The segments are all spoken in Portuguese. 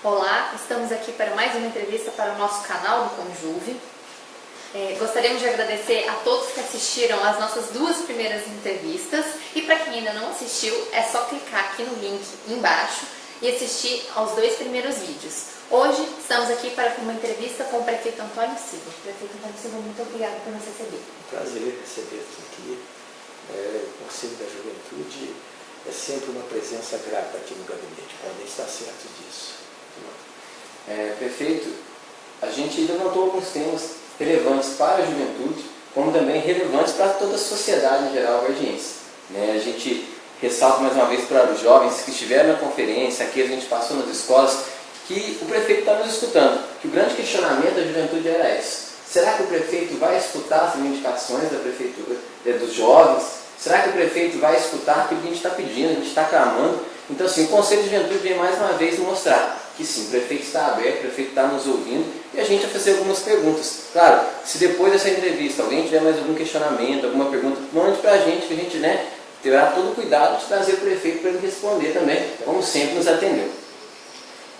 Olá, estamos aqui para mais uma entrevista para o nosso canal do Conjuve. Gostaríamos de agradecer a todos que assistiram às nossas duas primeiras entrevistas e para quem ainda não assistiu, é só clicar aqui no link embaixo e assistir aos dois primeiros vídeos. Hoje estamos aqui para uma entrevista com o prefeito Antônio Silva. Prefeito Antônio Silva, muito obrigada por nos receber. Prazer receber-vos aqui. O Conselho da Juventude é sempre uma presença grata aqui no gabinete, podem estar certos disso. Prefeito, a gente levantou alguns temas relevantes para a juventude, como também relevantes para toda a sociedade em geral vargiense. A gente ressalta mais uma vez para os jovens que estiveram na conferência, aqui a gente passou nas escolas, que o prefeito está nos escutando, que o grande questionamento da juventude era esse. Será que o prefeito vai escutar as reivindicações da prefeitura, dos jovens? Será que o prefeito vai escutar aquilo que a gente está pedindo, a gente está clamando? Então, assim, o Conselho de Juventude vem mais uma vez mostrar que sim, o prefeito está aberto, o prefeito está nos ouvindo e a gente vai fazer algumas perguntas. Claro, se depois dessa entrevista alguém tiver mais algum questionamento, alguma pergunta, mande para a gente, que a gente terá todo o cuidado de trazer o prefeito para ele responder também, como sempre nos atendeu.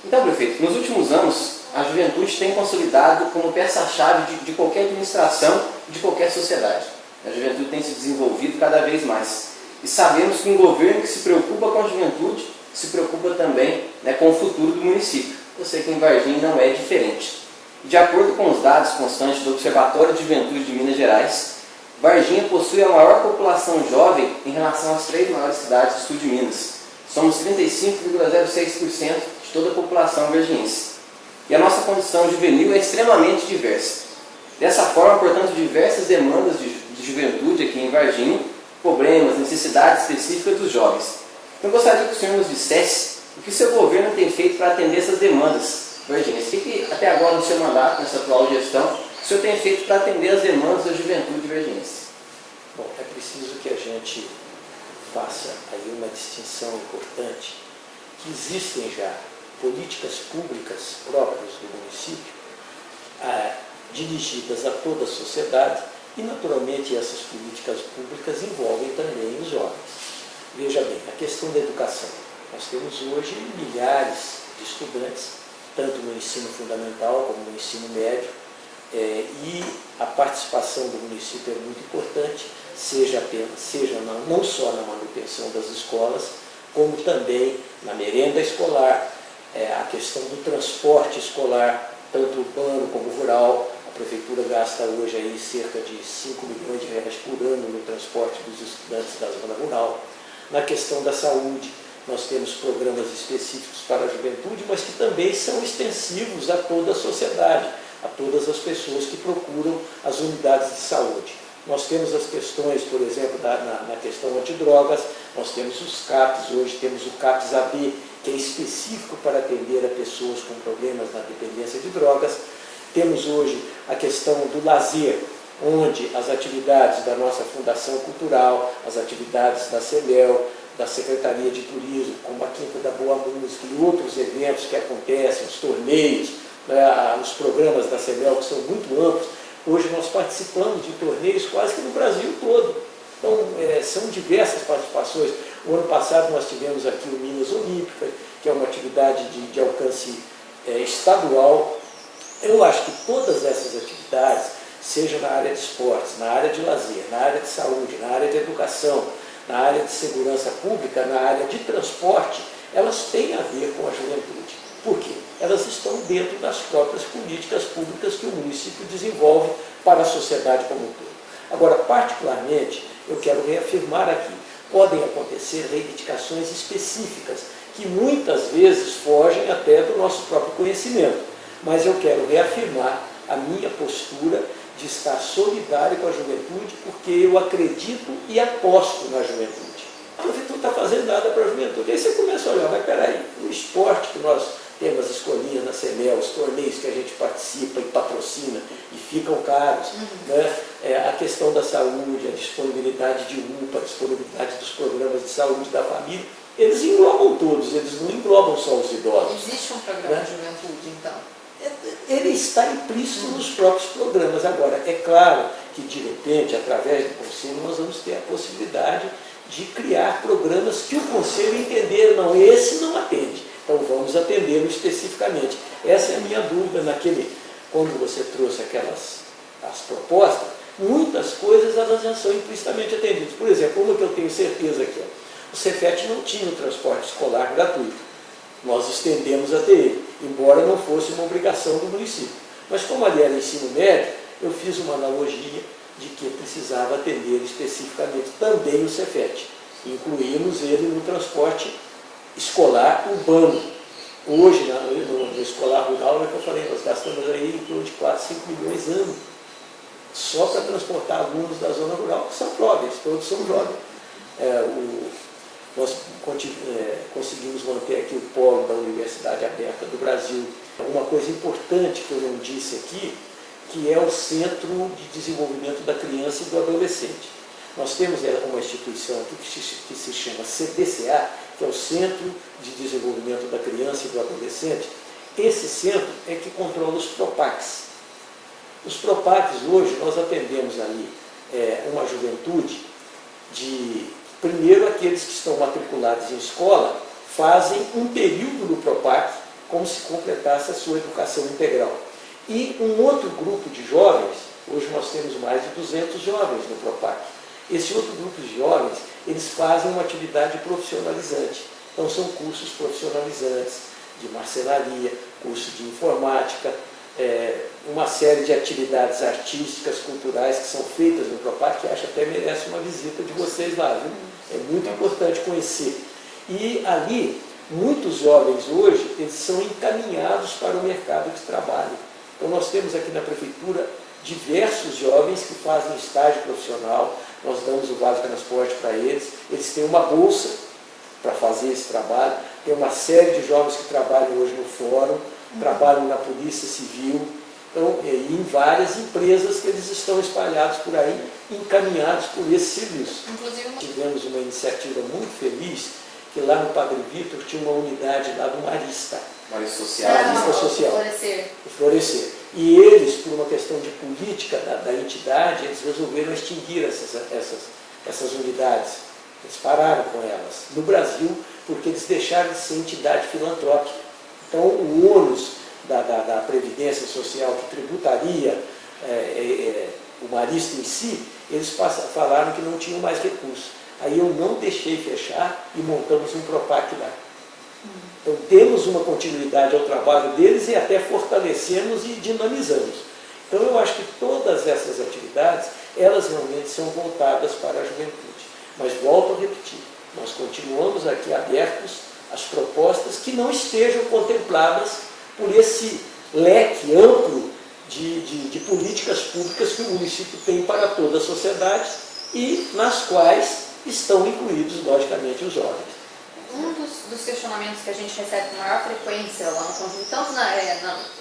Então, prefeito, nos últimos anos, a juventude tem consolidado como peça-chave de qualquer administração, de qualquer sociedade. A juventude tem se desenvolvido cada vez mais. E sabemos que um governo que se preocupa com a juventude, se preocupa também com o futuro do município. Eu sei que em Varginha não é diferente. De acordo com os dados constantes do Observatório de Juventude de Minas Gerais, Varginha possui a maior população jovem em relação às 3 maiores cidades do sul de Minas. Somos 35,06% de toda a população vargiense. E a nossa condição juvenil é extremamente diversa. Dessa forma, portanto, diversas demandas de juventude aqui em Varginha, problemas, necessidades específicas dos jovens. Então, eu gostaria que o senhor nos dissesse o que o seu governo tem feito para atender essas demandas varginhas. O que até agora no seu mandato, nessa atual gestão, o senhor tem feito para atender as demandas da juventude vargiense? Bom, é preciso que a gente faça aí uma distinção importante, que existem já políticas públicas próprias do município, dirigidas a toda a sociedade, e naturalmente essas políticas públicas envolvem também os jovens. Veja bem, a questão da educação. Nós temos hoje milhares de estudantes, tanto no ensino fundamental como no ensino médio, e a participação do município é muito importante, seja não só na manutenção das escolas, como também na merenda escolar, a questão do transporte escolar, tanto urbano como rural. A prefeitura gasta hoje aí cerca de 5 milhões de reais por ano no transporte dos estudantes da zona rural. Na questão da saúde, nós temos programas específicos para a juventude, mas que também são extensivos a toda a sociedade, a todas as pessoas que procuram as unidades de saúde. Nós temos as questões, por exemplo, na questão antidrogas, nós temos os CAPs, hoje temos o CAPS-AB, que é específico para atender a pessoas com problemas na dependência de drogas. Temos hoje a questão do lazer, onde as atividades da nossa Fundação Cultural, as atividades da CEMEL, da Secretaria de Turismo, como a Quinta da Boa Música e outros eventos que acontecem, os torneios, os programas da CEMEL, que são muito amplos. Hoje nós participamos de torneios quase que no Brasil todo. Então, são diversas participações. O ano passado nós tivemos aqui o Minas Olímpica, que é uma atividade de alcance estadual. Eu acho que todas essas atividades, seja na área de esportes, na área de lazer, na área de saúde, na área de educação, na área de segurança pública, na área de transporte, elas têm a ver com a juventude. Por quê? Elas estão dentro das próprias políticas públicas que o município desenvolve para a sociedade como um todo. Agora, particularmente, eu quero reafirmar aqui, podem acontecer reivindicações específicas, que muitas vezes fogem até do nosso próprio conhecimento, mas eu quero reafirmar a minha postura de estar solidário com a juventude, porque eu acredito e aposto na juventude. A prefeitura não está fazendo nada para a juventude. Aí você começa a olhar, mas peraí, o esporte que nós temos, as escolinhas na CEMEL, os torneios que a gente participa e patrocina e ficam caros, a questão da saúde, a disponibilidade de UPA, a disponibilidade dos programas de saúde da família, eles englobam todos, eles não englobam só os idosos. Existe um programa de juventude, então? Ele está implícito nos próprios programas. Agora, é claro que, de repente, através do Conselho, nós vamos ter a possibilidade de criar programas que o Conselho entender, não, esse não atende. Então vamos atendê-lo especificamente. Essa é a minha dúvida quando você trouxe as propostas, muitas coisas elas já são implicitamente atendidas. Por exemplo, uma que eu tenho certeza que o Cefet não tinha o transporte escolar gratuito. Nós estendemos até ele, embora não fosse uma obrigação do município. Mas como ali era ensino médio, eu fiz uma analogia de que precisava atender especificamente também o Cefet. Incluímos ele no transporte escolar urbano. Hoje, no escolar rural, é que eu falei, nós gastamos aí em torno de 4, 5 milhões ano, só para transportar alunos da zona rural, que são jovens, todos são jovens. Nós conseguimos manter aqui o polo da Universidade Aberta do Brasil. Uma coisa importante que eu não disse aqui, que é o Centro de Desenvolvimento da Criança e do Adolescente. Nós temos uma instituição aqui que se chama CDCA, que é o Centro de Desenvolvimento da Criança e do Adolescente. Esse centro é que controla os PROPACs. Os PROPACs hoje, nós atendemos ali uma juventude primeiro aqueles que estão matriculados em escola, fazem um período no PROPAC, como se completasse a sua educação integral. E um outro grupo de jovens, hoje nós temos mais de 200 jovens no PROPAC. Esse outro grupo de jovens, eles fazem uma atividade profissionalizante. Então são cursos profissionalizantes de marcenaria, curso de informática, uma série de atividades artísticas, culturais que são feitas no PROPAC, que acho até merece uma visita de vocês lá, viu? É muito importante conhecer. E ali, muitos jovens hoje, eles são encaminhados para o mercado de trabalho. Então nós temos aqui na prefeitura diversos jovens que fazem estágio profissional, nós damos o Vale Transporte para eles têm uma bolsa para fazer esse trabalho, tem uma série de jovens que trabalham hoje no fórum, trabalham na Polícia Civil, então, e em várias empresas que eles estão espalhados por aí, encaminhados por esse serviço. Inclusive, tivemos uma iniciativa muito feliz, que lá no Padre Vitor tinha uma unidade lá do Marista. Marista Social. Marista Social. Florescer. E eles, por uma questão de política da entidade, eles resolveram extinguir essas unidades. Eles pararam com elas. No Brasil, porque eles deixaram de ser entidade filantrópica. Então, o ônus da Previdência Social que tributaria o Marista em si, eles falaram que não tinham mais recursos. Aí eu não deixei fechar e montamos um PROPAC lá. Então temos uma continuidade ao trabalho deles e até fortalecemos e dinamizamos. Então eu acho que todas essas atividades, elas realmente são voltadas para a juventude. Mas volto a repetir, nós continuamos aqui abertos às propostas que não estejam contempladas por esse leque amplo de políticas públicas que o município tem para toda a sociedade e nas quais estão incluídos, logicamente, os jovens. Um dos questionamentos que a gente recebe com maior frequência lá no conjunto, tanto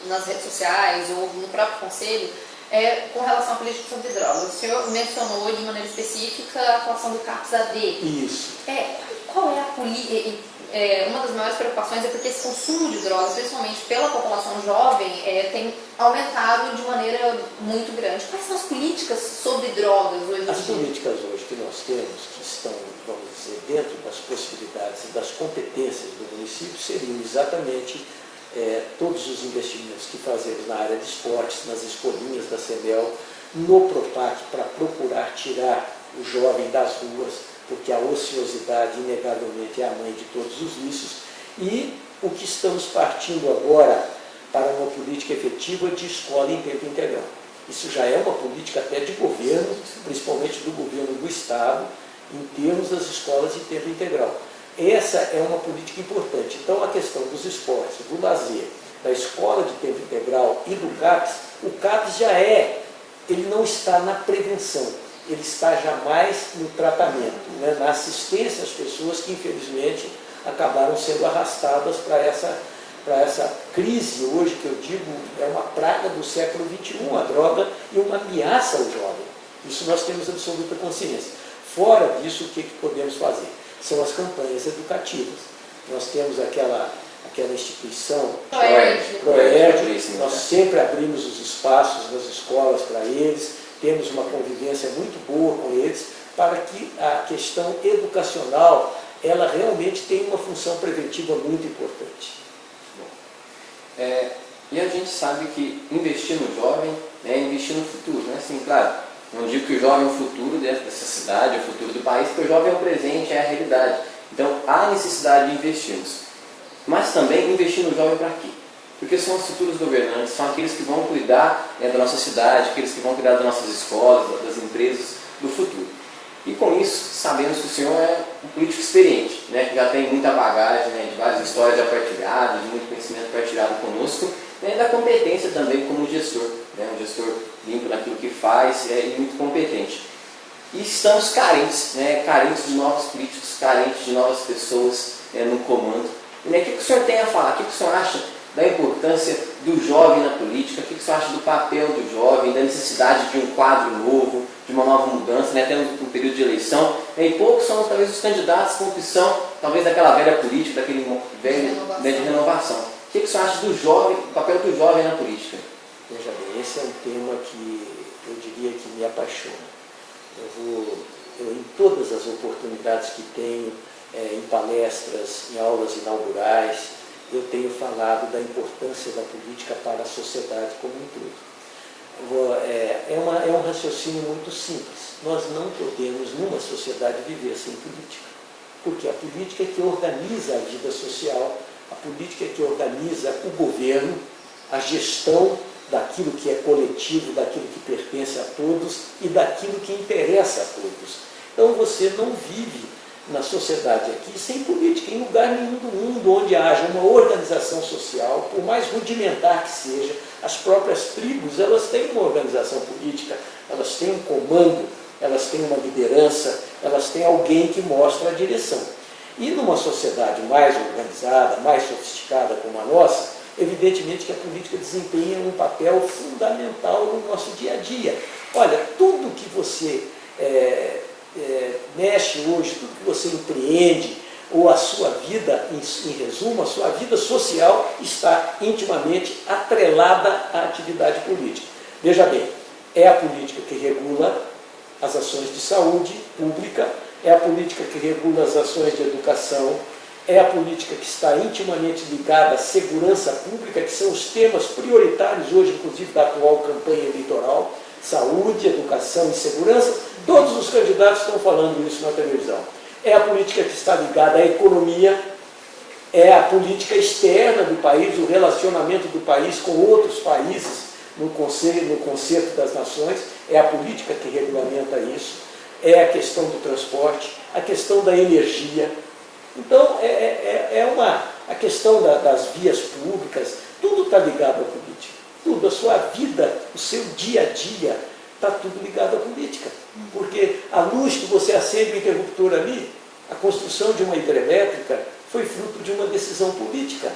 nas redes sociais ou no próprio conselho, é com relação à política sobre drogas. O senhor mencionou de maneira específica a atuação do CAPS-AD. Isso. Qual é a política? Uma das maiores preocupações é porque esse consumo de drogas, principalmente pela população jovem, tem aumentado de maneira muito grande. Quais são as políticas sobre drogas hoje em dia? As políticas hoje que nós temos, que estão, vamos dizer, dentro das possibilidades e das competências do município, seriam exatamente todos os investimentos que fazemos na área de esportes, nas escolinhas da CEMEL, no PROPAC, para procurar tirar o jovem das ruas, porque a ociosidade, inegavelmente, é a mãe de todos os vícios, e o que estamos partindo agora para uma política efetiva de escola em tempo integral. Isso já é uma política até de governo, principalmente do governo do Estado, em termos das escolas em tempo integral. Essa é uma política importante. Então, a questão dos esportes, do lazer, da escola de tempo integral e do CAPS, o CAPS ele não está na prevenção, ele está jamais no tratamento, né, na assistência às pessoas que, infelizmente, acabaram sendo arrastadas para essa crise hoje, que eu digo, é uma praga do século XXI, a droga, e uma ameaça ao jovem. Isso nós temos absoluta consciência. Fora disso, o que podemos fazer? São as campanhas educativas. Nós temos aquela instituição, PROERD, nós sempre abrimos os espaços nas escolas para eles, temos uma convivência muito boa com eles, para que a questão educacional ela realmente tem uma função preventiva muito importante. E a gente sabe que investir no jovem é investir no futuro, né? Assim, claro, não digo que o jovem é o futuro dessa cidade, é o futuro do país, porque o jovem é o presente, é a realidade. Então, há necessidade de investirmos. Mas também investir no jovem para quê? Porque são os futuros governantes, são aqueles que vão cuidar da nossa cidade, aqueles que vão cuidar das nossas escolas, das empresas do futuro. E com isso, sabemos que o senhor é um político experiente, né, que já tem muita bagagem, né, de várias histórias já partilhadas, de muito conhecimento partilhado conosco, né, da competência também como gestor, né, um gestor limpo naquilo que faz e muito competente. E estamos carentes, né, carentes de novos políticos, carentes de novas pessoas no comando. E, né, o que o senhor tem a falar? O que o senhor acha da importância do jovem na política? O que o senhor acha do papel do jovem, da necessidade de um quadro novo, de uma nova mudança, né? Temos um período de eleição, né? E poucos são talvez os candidatos com opção, talvez daquela velha política, daquele velho né, de renovação. O que o senhor acha do jovem, do papel do jovem na política? Veja bem, esse é um tema que eu diria que me apaixona. Eu em todas as oportunidades que tenho, em palestras, em aulas inaugurais, eu tenho falado da importância da política para a sociedade como um todo. É um raciocínio muito simples. Nós não podemos, numa sociedade, viver sem política. Porque a política é que organiza a vida social, a política é que organiza o governo, a gestão daquilo que é coletivo, daquilo que pertence a todos e daquilo que interessa a todos. Então você não vive na sociedade aqui sem política, em lugar nenhum do mundo onde haja uma organização social, por mais rudimentar que seja. As próprias tribos, elas têm uma organização política, elas têm um comando, elas têm uma liderança, elas têm alguém que mostra a direção. E numa sociedade mais organizada, mais sofisticada como a nossa, evidentemente que a política desempenha um papel fundamental no nosso dia a dia. Olha, tudo que você mexe hoje, tudo que você empreende, ou a sua vida, em resumo, a sua vida social está intimamente atrelada à atividade política. Veja bem, é a política que regula as ações de saúde pública, é a política que regula as ações de educação, é a política que está intimamente ligada à segurança pública, que são os temas prioritários hoje, inclusive da atual campanha eleitoral, saúde, educação e segurança. Todos os candidatos estão falando isso na televisão. É a política que está ligada à economia, é a política externa do país, o relacionamento do país com outros países no concerto das nações, é a política que regulamenta isso, é a questão do transporte, a questão da energia. Então, a questão das vias públicas, tudo está ligado à política. Tudo, a sua vida, o seu dia a dia, está tudo ligado à política. Porque a luz que você acende o interruptor ali, a construção de uma hidrelétrica foi fruto de uma decisão política.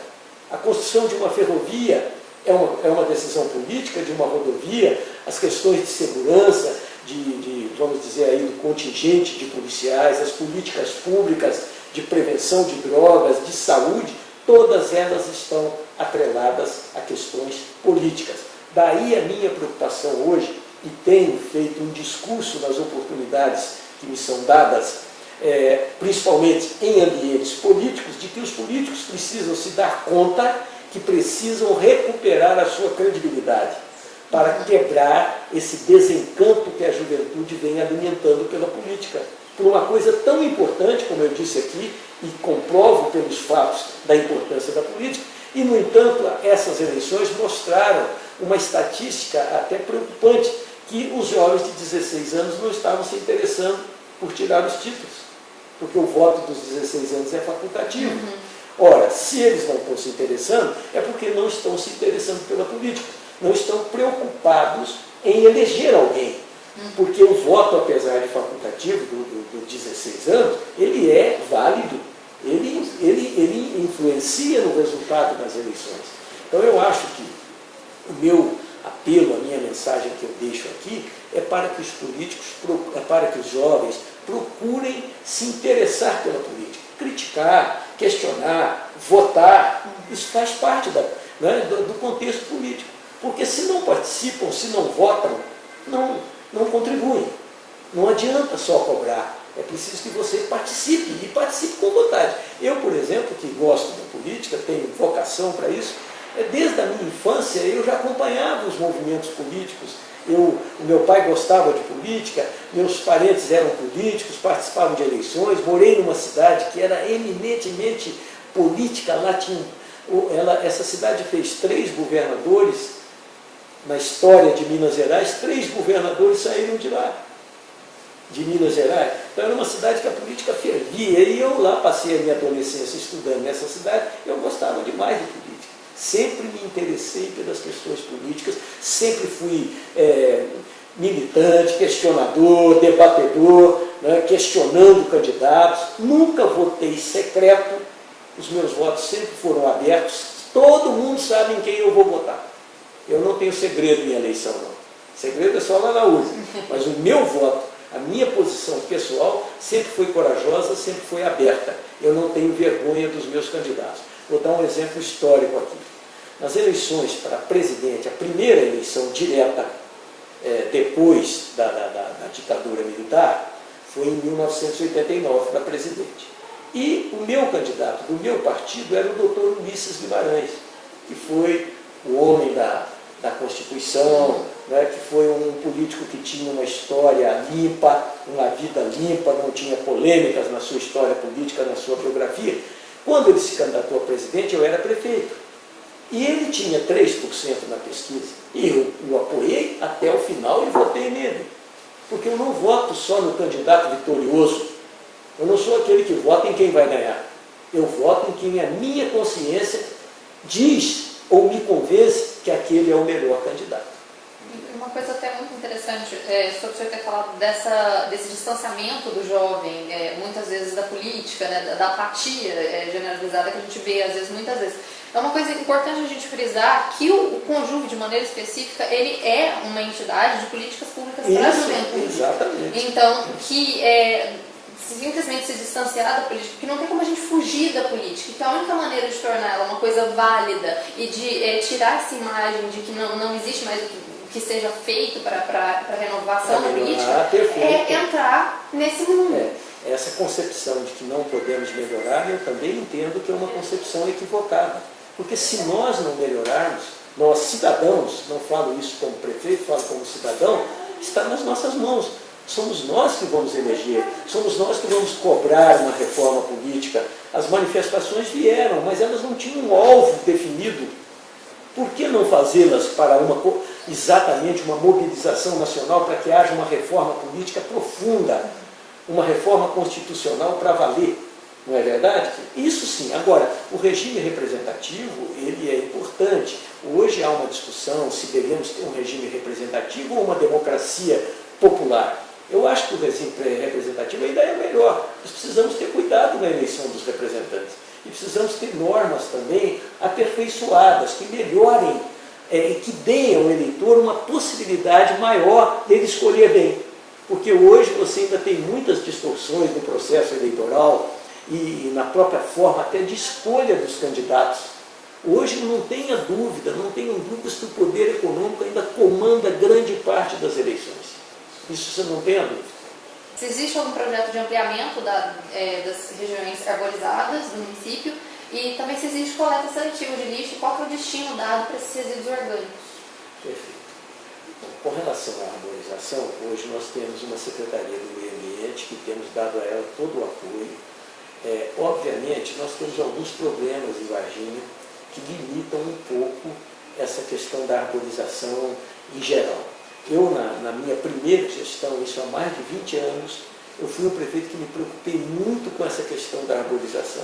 A construção de uma ferrovia é uma decisão política, de uma rodovia, as questões de segurança, vamos dizer aí, do contingente de policiais, as políticas públicas de prevenção de drogas, de saúde, todas elas estão atreladas a questões políticas. Daí a minha preocupação hoje, e tenho feito um discurso nas oportunidades que me são dadas, principalmente em ambientes políticos, de que os políticos precisam se dar conta que precisam recuperar a sua credibilidade para quebrar esse desencanto que a juventude vem alimentando pela política. Por uma coisa tão importante, como eu disse aqui, e comprovo pelos fatos da importância da política, e, no entanto, essas eleições mostraram uma estatística até preocupante, que os jovens de 16 anos não estavam se interessando por tirar os títulos, porque o voto dos 16 anos é facultativo. Ora, se eles não estão se interessando, é porque não estão se interessando pela política, não estão preocupados em eleger alguém, porque o voto, apesar de facultativo do 16 anos, ele é válido, ele influencia no resultado das eleições. Então eu acho que o meu apelo, a minha mensagem que eu deixo aqui, é para que os políticos, para que os jovens procurem se interessar pela política, criticar, questionar, votar. Isso faz parte do contexto político. Porque se não participam, se não votam, não contribuem. Não adianta só cobrar. É preciso que você participe, e participe com vontade. Eu, por exemplo, que gosto da política, tenho vocação para isso, desde a minha infância eu já acompanhava os movimentos políticos. O meu pai gostava de política, meus parentes eram políticos, participavam de eleições, morei numa cidade que era eminentemente política. Lá essa cidade fez 3 governadores, na história de Minas Gerais, 3 governadores saíram de lá, de Minas Gerais. Então era uma cidade que a política fervia, e eu lá passei a minha adolescência estudando nessa cidade. Eu gostava demais de política. Sempre me interessei pelas questões políticas, sempre fui militante, questionador, debatedor, né, questionando candidatos. Nunca votei secreto, os meus votos sempre foram abertos, todo mundo sabe em quem eu vou votar. Eu não tenho segredo em eleição, não. Segredo é só lá na urna. Mas o meu voto, a minha posição pessoal, sempre foi corajosa, sempre foi aberta. Eu não tenho vergonha dos meus candidatos. Vou dar um exemplo histórico aqui. Nas eleições para presidente, a primeira eleição direta depois da ditadura militar, foi em 1989 para presidente. E o meu candidato do meu partido era o doutor Ulisses Guimarães, que foi o homem da Constituição, né, que foi um político que tinha uma história limpa, uma vida limpa, não tinha polêmicas na sua história política, na sua biografia. Quando ele se candidatou a presidente, eu era prefeito. E ele tinha 3% na pesquisa. E eu o apoiei até o final e votei nele. Porque eu não voto só no candidato vitorioso. Eu não sou aquele que vota em quem vai ganhar. Eu voto em quem a minha consciência diz ou me convence que aquele é o melhor candidato. Uma coisa até muito interessante sobre o senhor ter falado desse distanciamento do jovem, muitas vezes da política, né, da apatia generalizada que a gente vê, às vezes, muitas vezes. É uma coisa importante a gente frisar que o Conjuve, de maneira específica, ele é uma entidade de políticas públicas para a juventude. Exatamente. Então, que simplesmente se distanciar da política, porque não tem como a gente fugir da política. Então, a única maneira de tornar ela uma coisa válida e de tirar essa imagem de que não existe mais o que seja feito para renovação da política é entrar nesse mundo. Essa concepção de que não podemos melhorar, eu também entendo que é uma concepção equivocada. Porque se nós não melhorarmos, nós cidadãos, não falo isso como prefeito, falo como cidadão, está nas nossas mãos. Somos nós que vamos eleger, somos nós que vamos cobrar uma reforma política. As manifestações vieram, mas elas não tinham um alvo definido. Por que não fazê-las para exatamente uma mobilização nacional para que haja uma reforma política profunda, uma reforma constitucional para valer? Não é verdade? Isso sim. Agora, o regime representativo, ele é importante. Hoje há uma discussão se devemos ter um regime representativo ou uma democracia popular. Eu acho que o regime representativo ainda é melhor. Nós precisamos ter cuidado na eleição dos representantes. E precisamos ter normas também aperfeiçoadas, que melhorem, que deem ao eleitor uma possibilidade maior dele escolher bem. Porque hoje você ainda tem muitas distorções no processo eleitoral e na própria forma até de escolha dos candidatos. Hoje não tenham dúvidas que o poder econômico ainda comanda grande parte das eleições. Isso você não tem a dúvida. Se existe algum projeto de ampliamento das regiões arborizadas do município e também se existe coleta seletiva de lixo e qual que é o destino dado para esses resíduos orgânicos? Perfeito. Com relação à arborização, hoje nós temos uma Secretaria do Meio Ambiente que temos dado a ela todo o apoio. Obviamente, nós temos alguns problemas em Varginha que limitam um pouco essa questão da arborização em geral. Eu, na minha primeira gestão, isso há mais de 20 anos, eu fui um prefeito que me preocupei muito com essa questão da arborização.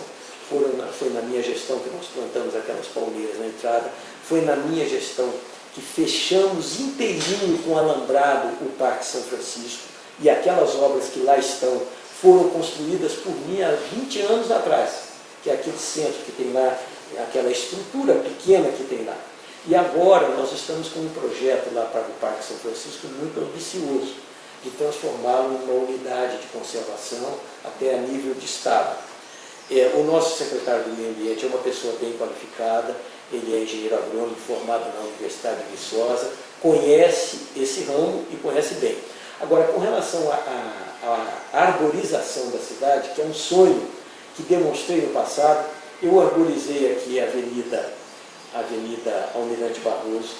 Foi na minha gestão que nós plantamos aquelas palmeiras na entrada, foi na minha gestão que fechamos inteirinho com alambrado o Parque São Francisco, e aquelas obras que lá estão foram construídas por mim há 20 anos atrás, que é aquele centro que tem lá, aquela estrutura pequena que tem lá. E agora nós estamos com um projeto lá para o Parque São Francisco muito ambicioso, de transformá-lo numa unidade de conservação até a nível de Estado. O nosso secretário do Meio Ambiente é uma pessoa bem qualificada, ele é engenheiro agrônomo formado na Universidade de Viçosa, conhece esse ramo e conhece bem. Agora, com relação à arborização da cidade, que é um sonho que demonstrei no passado, eu arborizei aqui a Avenida Almirante Barroso,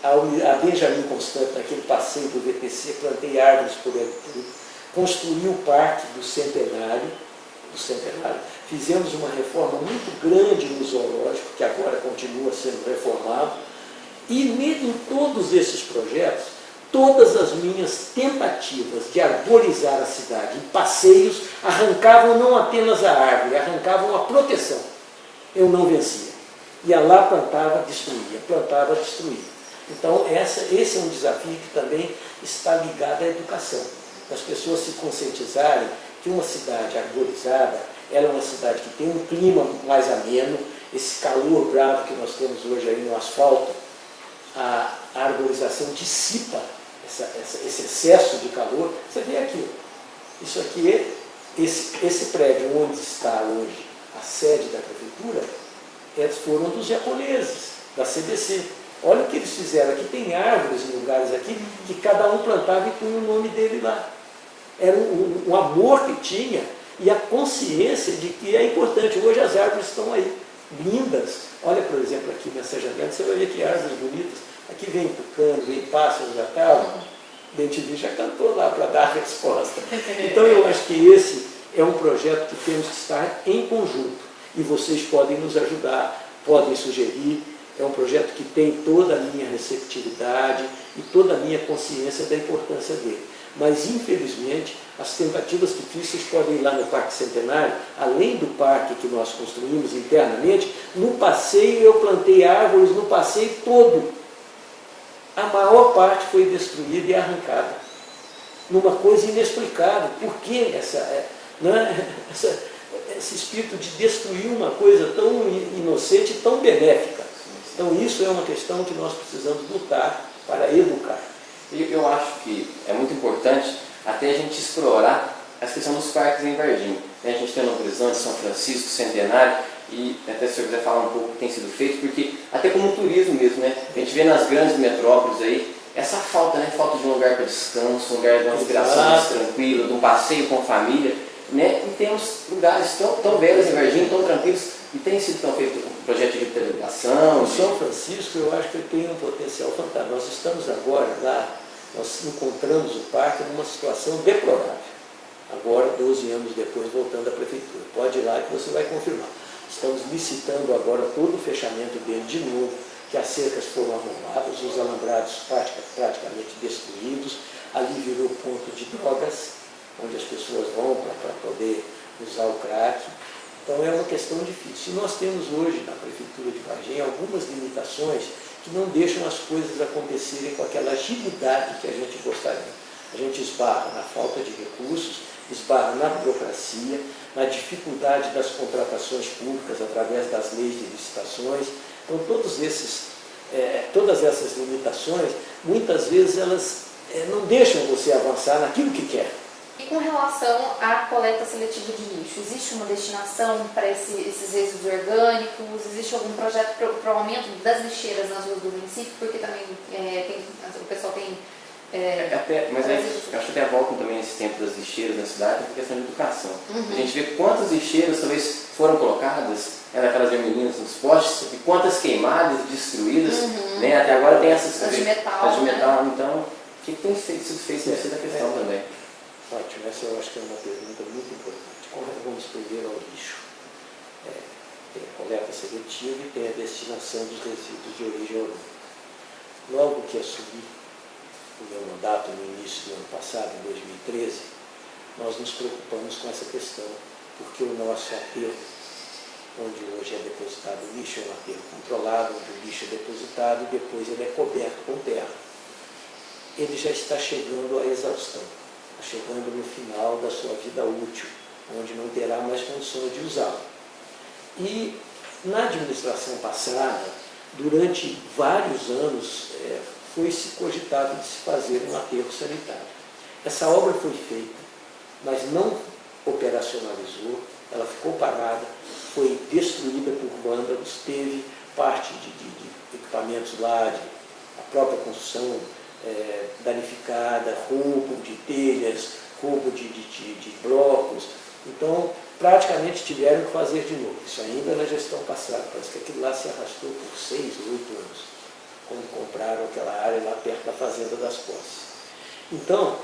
a Benjamin Constant, naquele passeio do VPC, plantei árvores por ali tudo, construí o Parque do Centenário, fizemos uma reforma muito grande no zoológico, que agora continua sendo reformado, e em todos esses projetos, todas as minhas tentativas de arborizar a cidade em passeios arrancavam não apenas a árvore, arrancavam a proteção. Eu não vencia. Ia lá, plantava, destruía, plantava, destruía. Então, esse é um desafio que também está ligado à educação. As pessoas se conscientizarem que uma cidade arborizada, ela é uma cidade que tem um clima mais ameno, esse calor bravo que nós temos hoje aí no asfalto, a arborização dissipa esse excesso de calor. Você vê aqui, isso aqui, esse prédio onde está hoje a sede da prefeitura, foram dos japoneses, da CBC. Olha o que eles fizeram, aqui tem árvores em lugares aqui, que cada um plantava e punha o nome dele lá. Era um amor que tinha e a consciência de que é importante. Hoje as árvores estão aí, lindas. Olha, por exemplo, aqui nessa janela, você vai ver que árvores bonitas. Aqui vem tucano, vem pássaros, já estavam. Bem-te já cantou lá para dar a resposta. Então eu acho que esse é um projeto que temos que estar em conjunto. E vocês podem nos ajudar, podem sugerir. É um projeto que tem toda a minha receptividade e toda a minha consciência da importância dele. Mas, infelizmente, as tentativas que fiz, vocês podem ir lá no Parque Centenário, além do parque que nós construímos internamente, no passeio eu plantei árvores, no passeio todo. A maior parte foi destruída e arrancada. Numa coisa inexplicável. Por que esse espírito de destruir uma coisa tão inocente e tão benéfica? Então, isso é uma questão que nós precisamos lutar para educar. E eu acho que é muito importante até a gente explorar a questão dos parques em Varginha. A gente tem Novo Horizonte, São Francisco, Centenário, e até se eu quiser falar um pouco do que tem sido feito, porque até como turismo mesmo, né? A gente vê nas grandes metrópoles aí, essa falta, né? Falta de um lugar para descanso, um lugar de uma inspiração mais tranquila, de um passeio com família, né? E temos lugares tão belos em Varginha, tão tranquilos, e tem sido tão feito um projeto de revitalização. O São Francisco, eu acho que ele tem um potencial fantástico. Nós estamos agora lá, nós encontramos o parque numa situação deplorável. Agora, 12 anos depois, voltando à prefeitura. Pode ir lá que você vai confirmar. Estamos licitando agora todo o fechamento dele de novo, que as cercas foram arrumbadas, os alambrados praticamente destruídos, ali virou ponto de drogas, onde as pessoas vão para poder usar o crack. Então é uma questão difícil. E nós temos hoje na Prefeitura de Varginha algumas limitações que não deixam as coisas acontecerem com aquela agilidade que a gente gostaria. A gente esbarra na falta de recursos, esbarra na burocracia, na dificuldade das contratações públicas através das leis de licitações. Então todas essas limitações, muitas vezes elas não deixam você avançar naquilo que quer. E com relação à coleta seletiva de lixo, existe uma destinação para esses resíduos orgânicos? Existe algum projeto para o aumento das lixeiras nas ruas do município? Porque também o pessoal tem... eu acho que até voltam também esse tempo das lixeiras na cidade, por questão de educação. A gente vê quantas lixeiras talvez foram colocadas, aquelas vermelhinhas nos postes, e quantas queimadas, destruídas, né? Até agora tem essas... As de metal, então, o que tem sido feito nessa questão também? Ótimo, essa eu acho que é uma pergunta muito importante. Como vamos primeiro ao lixo? Tem a coleta seletiva e tem a destinação dos resíduos de origem orgânica. Logo que assumi o meu mandato no início do ano passado, em 2013, nós nos preocupamos com essa questão, porque o nosso aterro, onde hoje é depositado o lixo, é um aterro controlado, onde o lixo é depositado e depois ele é coberto com terra. Ele já está chegando à exaustão. Chegando no final da sua vida útil, onde não terá mais condições de usá-lo. E na administração passada, durante vários anos, foi-se cogitado de se fazer um aterro sanitário. Essa obra foi feita, mas não operacionalizou, ela ficou parada, foi destruída por vândalos, teve parte de equipamentos lá, a própria construção danificada, roubo de telhas, roubo de blocos. Então, praticamente tiveram que fazer de novo. Isso ainda na gestão passada. Parece que aquilo lá se arrastou por 6 ou 8 anos, quando compraram aquela área lá perto da Fazenda das Posses. Então,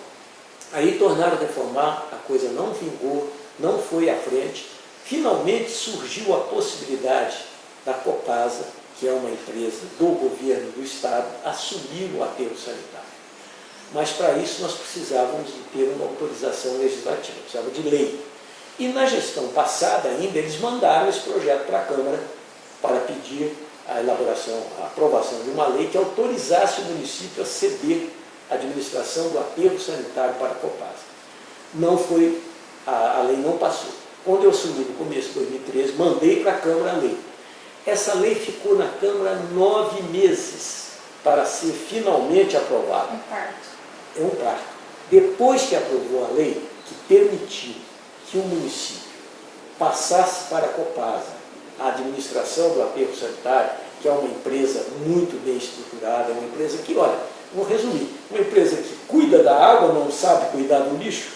aí tornaram a reformar, a coisa não vingou, não foi à frente. Finalmente surgiu a possibilidade da Copasa, que é uma empresa do governo do Estado, assumir o aterro sanitário. Mas para isso nós precisávamos de ter uma autorização legislativa, precisava de lei. E na gestão passada ainda eles mandaram esse projeto para a Câmara para pedir a elaboração, a aprovação de uma lei que autorizasse o município a ceder a administração do aterro sanitário para a Copasa. Não foi, a lei não passou. Quando eu assumi no começo de 2013, mandei para a Câmara a lei. Essa lei ficou na Câmara 9 meses para ser finalmente aprovada. Um parto. É um parto. Depois que aprovou a lei, que permitiu que o município passasse para a Copasa a administração do aterro sanitário, que é uma empresa muito bem estruturada, uma empresa que, olha, vou resumir, uma empresa que cuida da água, não sabe cuidar do lixo,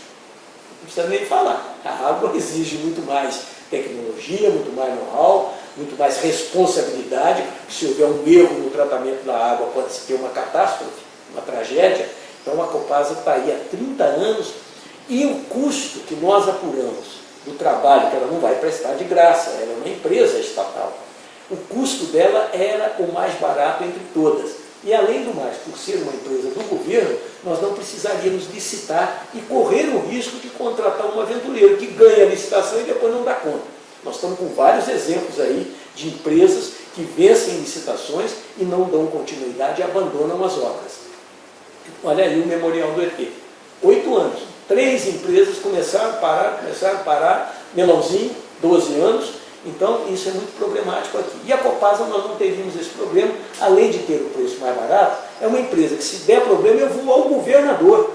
não precisa nem falar. A água exige muito mais tecnologia, muito mais know-how, muito mais responsabilidade. Se houver um erro no tratamento da água, pode-se ter uma catástrofe, uma tragédia. Então a Copasa está aí há 30 anos e o custo que nós apuramos do trabalho, que ela não vai prestar de graça, ela é uma empresa estatal, o custo dela era o mais barato entre todas. E além do mais, por ser uma empresa do governo, nós não precisaríamos licitar e correr o risco de contratar um aventureiro que ganha a licitação e depois não dá conta. Nós estamos com vários exemplos aí de empresas que vencem licitações e não dão continuidade e abandonam as obras. Olha aí o Memorial do ET. 8 anos. 3 empresas começaram a parar, Melãozinho, 12 anos. Então, isso é muito problemático aqui. E a Copasa, nós não teríamos esse problema, além de ter o preço mais barato, é uma empresa que, se der problema, eu vou ao governador.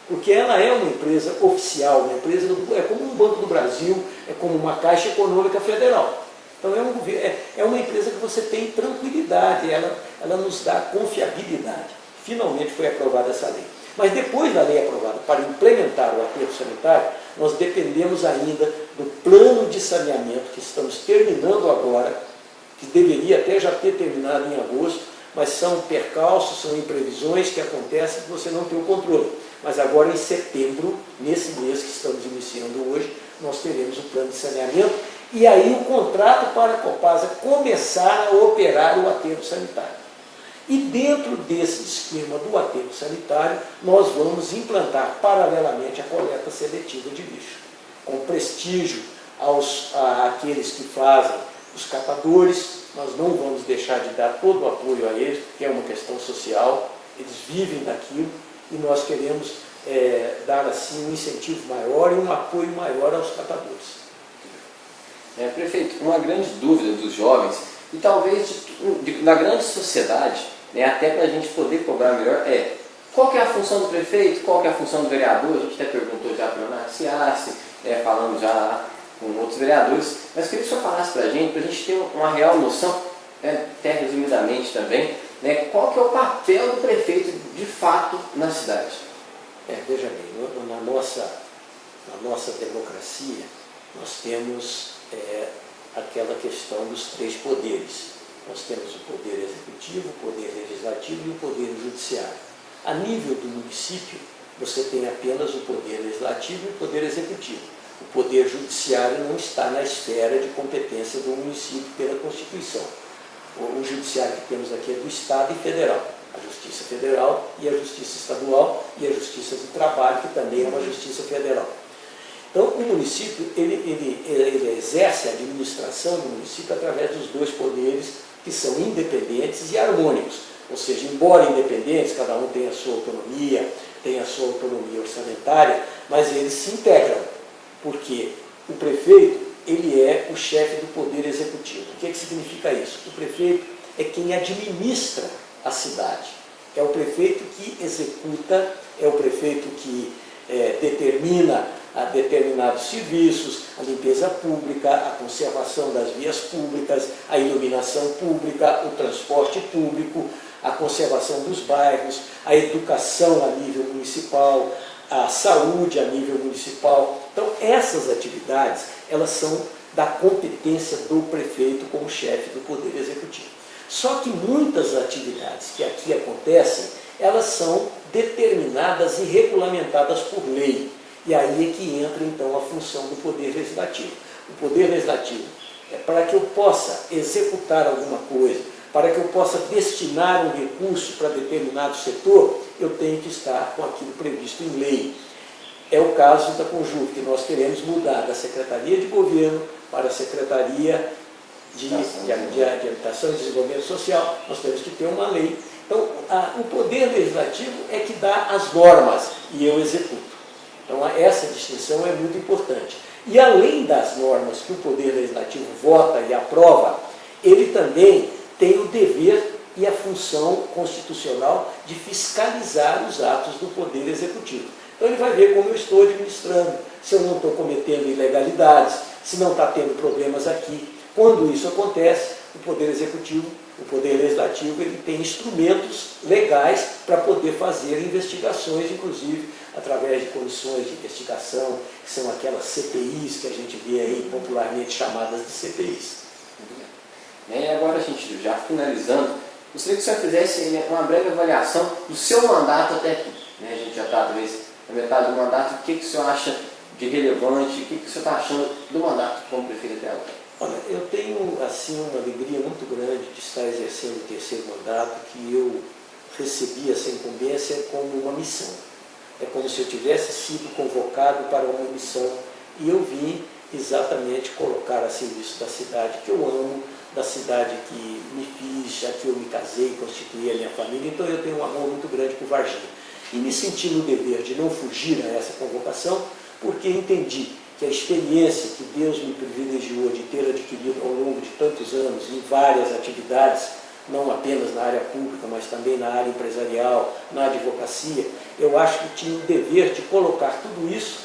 Porque ela é uma empresa oficial, uma empresa é como um Banco do Brasil, é como uma Caixa Econômica Federal. Então, é uma empresa que você tem tranquilidade, ela nos dá confiabilidade. Finalmente foi aprovada essa lei. Mas depois da lei aprovada para implementar o aterro sanitário, nós dependemos ainda do plano de saneamento que estamos terminando agora, que deveria até já ter terminado em agosto, mas são percalços, são imprevisões que acontecem que você não tem o controle. Mas agora em setembro, nesse mês que estamos iniciando hoje, nós teremos o plano de saneamento e aí o contrato para a Copasa começar a operar o aterro sanitário. E dentro desse esquema do aterro sanitário, nós vamos implantar paralelamente a coleta seletiva de lixo, com prestígio àqueles que fazem os catadores. Nós não vamos deixar de dar todo o apoio a eles, porque é uma questão social, eles vivem daquilo, e nós queremos dar assim um incentivo maior e um apoio maior aos catadores. Prefeito, uma grande dúvida dos jovens, e talvez da grande sociedade, até para a gente poder cobrar melhor, qual que é a função do prefeito, qual que é a função do vereador. A gente até perguntou já para o Leonardo Ciassi, falando já com outros vereadores, mas queria que o senhor falasse para a gente ter uma real noção, até resumidamente também, qual que é o papel do prefeito de fato na cidade. Veja bem, na nossa democracia, nós temos aquela questão dos 3 poderes. Nós temos o poder executivo, o poder legislativo e o poder judiciário. A nível do município, você tem apenas o poder legislativo e o poder executivo. O poder judiciário não está na esfera de competência do município pela Constituição. O judiciário que temos aqui é do Estado e federal. A Justiça Federal e a Justiça Estadual e a Justiça do Trabalho, que também é uma Justiça Federal. Então, o município ele exerce a administração do município através dos 2 poderes que são independentes e harmônicos. Ou seja, embora independentes, cada um tem a sua autonomia, tem a sua autonomia orçamentária, mas eles se integram, porque o prefeito ele é o chefe do poder executivo. O que significa isso? O prefeito é quem administra a cidade. É o prefeito que executa, é o prefeito que determina determinados serviços, a limpeza pública, a conservação das vias públicas, a iluminação pública, o transporte público, a conservação dos bairros, a educação a nível municipal, a saúde a nível municipal. Então, essas atividades, elas são da competência do prefeito como chefe do Poder Executivo. Só que muitas atividades que aqui acontecem, elas são determinadas e regulamentadas por lei. E aí é que entra, então, a função do Poder Legislativo. O Poder Legislativo é para que eu possa executar alguma coisa, para que eu possa destinar um recurso para determinado setor, eu tenho que estar com aquilo previsto em lei. É o caso da Conjuve, que nós queremos mudar da Secretaria de Governo para a Secretaria de Habitação e Desenvolvimento Social. Nós temos que ter uma lei. Então, o Poder Legislativo é que dá as normas e eu executo. Então, essa distinção é muito importante. E além das normas que o Poder Legislativo vota e aprova, ele também tem o dever e a função constitucional de fiscalizar os atos do Poder Executivo. Então ele vai ver como eu estou administrando, se eu não estou cometendo ilegalidades, se não está tendo problemas aqui. Quando isso acontece, o Poder Executivo, o Poder Legislativo, ele tem instrumentos legais para poder fazer investigações, inclusive através de comissões de investigação, que são aquelas CPIs que a gente vê aí popularmente chamadas de CPIs. E agora, a gente já finalizando, gostaria que o senhor fizesse uma breve avaliação do seu mandato até aqui. A gente já está, talvez, na metade do mandato. O que o senhor acha de relevante? O que o senhor está achando do mandato como prefeito até agora? Olha, eu tenho, assim, uma alegria muito grande de estar exercendo o terceiro mandato, que eu recebi essa incumbência como uma missão. É como se eu tivesse sido convocado para uma missão e eu vim exatamente colocar a serviço da cidade que eu amo, da cidade que me fiz, a que eu me casei, constituí a minha família. Então eu tenho um amor muito grande por Varginha. E me senti no dever de não fugir a essa convocação, porque entendi que a experiência que Deus me privilegiou de ter adquirido ao longo de tantos anos em várias atividades, não apenas na área pública, mas também na área empresarial, na advocacia, eu acho que tinha o dever de colocar tudo isso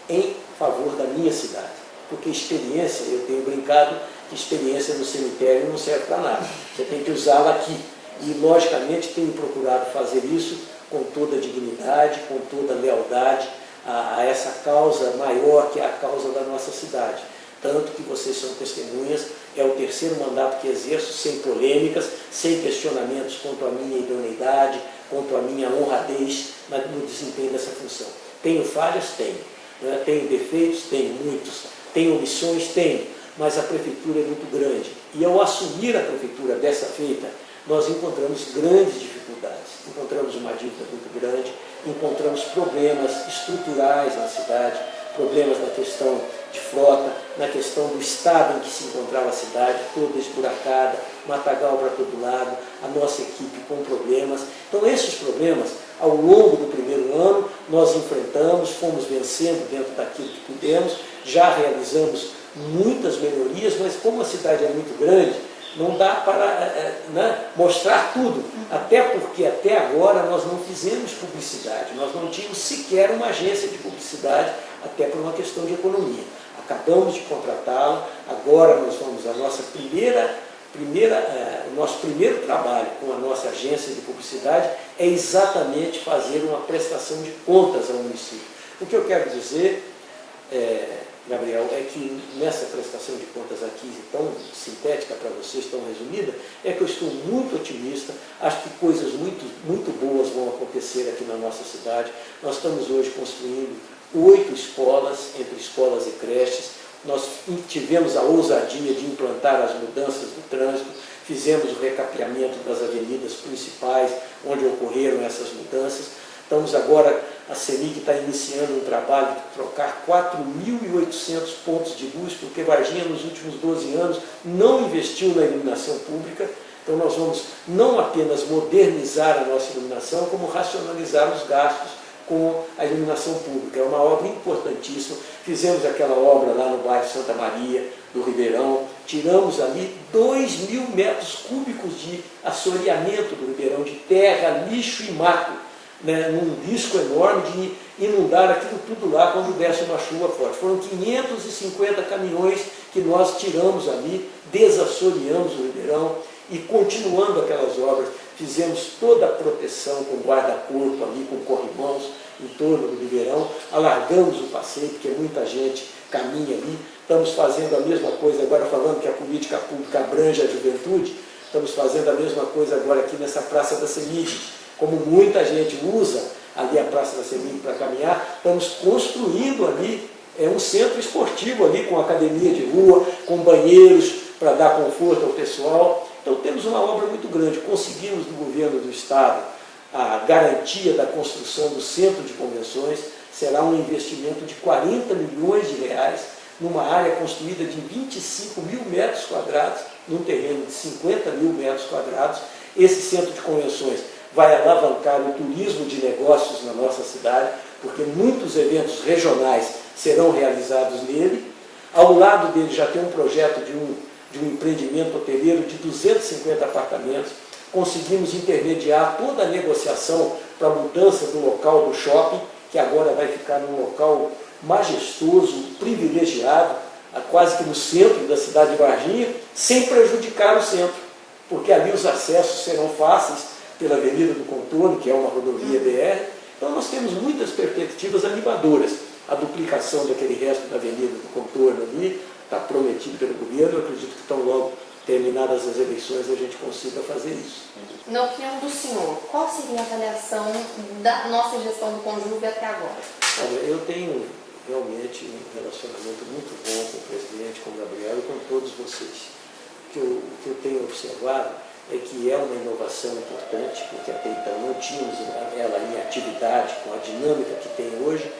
em favor da minha cidade. Porque experiência, eu tenho brincado, que experiência no cemitério não serve para nada. Você tem que usá-la aqui. E, logicamente, tenho procurado fazer isso com toda a dignidade, com toda a lealdade a essa causa maior que é a causa da nossa cidade. Tanto que vocês são testemunhas, é o terceiro mandato que exerço, sem polêmicas, sem questionamentos quanto à minha idoneidade, quanto à minha honradez no desempenho dessa função. Tenho falhas? Tenho. Né? Tenho defeitos? Tenho muitos. Tenho omissões? Tenho. Mas a prefeitura é muito grande. E ao assumir a prefeitura dessa feita, nós encontramos grandes dificuldades. Encontramos uma dívida muito grande, encontramos problemas estruturais na cidade, problemas na questão de frota, na questão do estado em que se encontrava a cidade, toda esburacada, matagal para todo lado, a nossa equipe com problemas. Então esses problemas, ao longo do primeiro ano, nós enfrentamos, fomos vencendo dentro daquilo que pudemos, já realizamos muitas melhorias, mas como a cidade é muito grande, não dá para mostrar tudo, até porque até agora nós não fizemos publicidade, nós não tínhamos sequer uma agência de publicidade, até por uma questão de economia. Acabamos de contratá-la, agora nós vamos, o nosso primeiro trabalho com a nossa agência de publicidade é exatamente fazer uma prestação de contas ao município. O que eu quero dizer, Gabriel, é que nessa prestação de contas aqui, tão sintética para vocês, tão resumida, é que eu estou muito otimista, acho que coisas muito, muito boas vão acontecer aqui na nossa cidade. Nós estamos hoje construindo 8 escolas, entre escolas e creches. Nós tivemos a ousadia de implantar as mudanças do trânsito, fizemos o recapeamento das avenidas principais, onde ocorreram essas mudanças. Estamos agora, a CEMIG está iniciando um trabalho de trocar 4.800 pontos de luz, porque Varginha nos últimos 12 anos não investiu na iluminação pública. Então nós vamos não apenas modernizar a nossa iluminação, como racionalizar os gastos com a iluminação pública. É uma obra importantíssima. Fizemos aquela obra lá no bairro Santa Maria do Ribeirão, tiramos ali 2.000 metros cúbicos de assoreamento do Ribeirão, de terra, lixo e mato, num risco enorme de inundar aquilo tudo lá quando desce uma chuva forte. Foram 550 caminhões que nós tiramos ali, desassoreamos o Ribeirão e continuando aquelas obras. fizemos toda a proteção com guarda-corpo ali, com corrimãos em torno do Ribeirão, alargamos o passeio, porque muita gente caminha ali. Estamos fazendo a mesma coisa agora, falando que a política pública abrange a juventude, estamos fazendo a mesma coisa agora aqui nessa Praça da Semig. Como muita gente usa ali a Praça da Semig para caminhar, estamos construindo ali um centro esportivo ali, com academia de rua, com banheiros para dar conforto ao pessoal. Então temos uma obra muito grande. Conseguimos do governo do Estado a garantia da construção do centro de convenções. Será um investimento de 40 milhões de reais, numa área construída de 25 mil metros quadrados, num terreno de 50 mil metros quadrados. Esse centro de convenções vai alavancar o turismo de negócios na nossa cidade, porque muitos eventos regionais serão realizados nele. Ao lado dele já tem um projeto de um empreendimento hoteleiro de 250 apartamentos. Conseguimos intermediar toda a negociação para a mudança do local do shopping, que agora vai ficar num local majestoso, privilegiado, quase que no centro da cidade de Varginha, sem prejudicar o centro, porque ali os acessos serão fáceis pela Avenida do Contorno, que é uma rodovia BR. Então nós temos muitas perspectivas animadoras. A duplicação daquele resto da Avenida do Contorno ali está prometido pelo governo. Eu acredito que tão logo terminadas as eleições a gente consiga fazer isso. Na opinião do senhor, qual seria a avaliação da nossa gestão do Conjuve até agora? Olha, eu tenho realmente um relacionamento muito bom com o presidente, com o Gabriel e com todos vocês. O que eu tenho observado é que é uma inovação importante, porque até então não tínhamos ela em atividade com a dinâmica que tem hoje,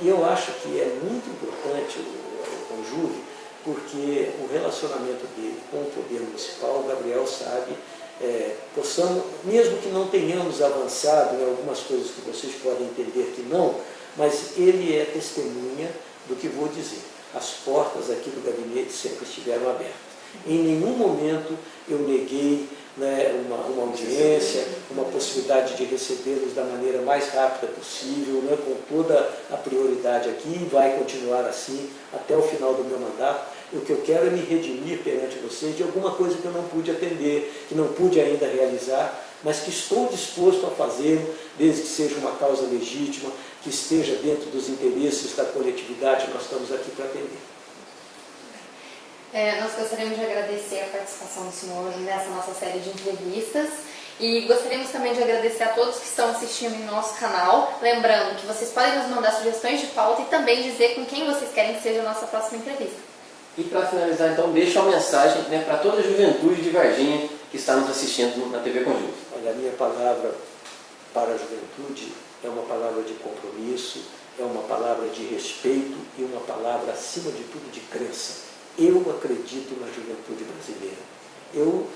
e eu acho que é muito importante o Conjuve, porque o relacionamento dele com o poder municipal, o Gabriel sabe, possamos, mesmo que não tenhamos avançado em algumas coisas que vocês podem entender que não, mas ele é testemunha do que vou dizer. As portas aqui do gabinete sempre estiveram abertas. Em nenhum momento eu neguei uma audiência, uma possibilidade de recebê-los da maneira mais rápida possível, com toda a prioridade aqui, e vai continuar assim até o final do meu mandato. O que eu quero é me redimir perante vocês de alguma coisa que eu não pude atender, que não pude ainda realizar, mas que estou disposto a fazê-lo, desde que seja uma causa legítima, que esteja dentro dos interesses da coletividade. Nós estamos aqui para atender. Nós gostaríamos de agradecer a participação do senhor nessa nossa série de entrevistas e gostaríamos também de agradecer a todos que estão assistindo em nosso canal. Lembrando que vocês podem nos mandar sugestões de pauta e também dizer com quem vocês querem que seja a nossa próxima entrevista. E para finalizar, então, deixa uma mensagem para toda a juventude de Varginha que está nos assistindo na TV Conjuve. Olha, a minha palavra para a juventude é uma palavra de compromisso, é uma palavra de respeito e uma palavra, acima de tudo, de crença. Eu acredito na juventude brasileira. Eu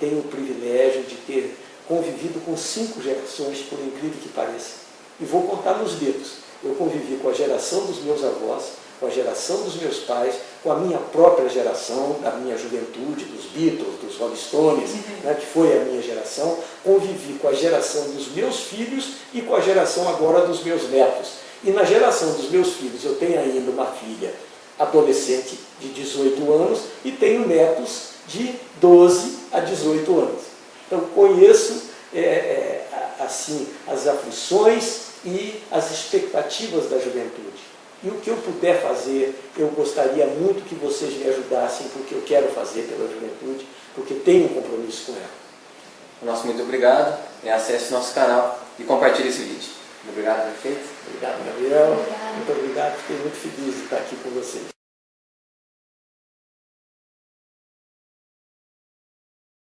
tenho o privilégio de ter convivido com 5 gerações, por incrível que pareça. E vou contar nos dedos. Eu convivi com a geração dos meus avós, com a geração dos meus pais, com a minha própria geração, da minha juventude, dos Beatles, dos Rolling Stones, que foi a minha geração. Convivi com a geração dos meus filhos e com a geração agora dos meus netos. E na geração dos meus filhos eu tenho ainda uma filha adolescente de 18 anos e tenho netos de 12 a 18 anos. Então conheço assim as aflições e as expectativas da juventude. E o que eu puder fazer, eu gostaria muito que vocês me ajudassem, porque eu quero fazer pela juventude, porque tenho um compromisso com ela. Nosso muito obrigado. Acesse nosso canal e compartilhe esse vídeo. Obrigado, prefeito. Obrigado, Gabriel. Obrigado. Muito obrigado. Fiquei muito feliz de estar aqui com vocês.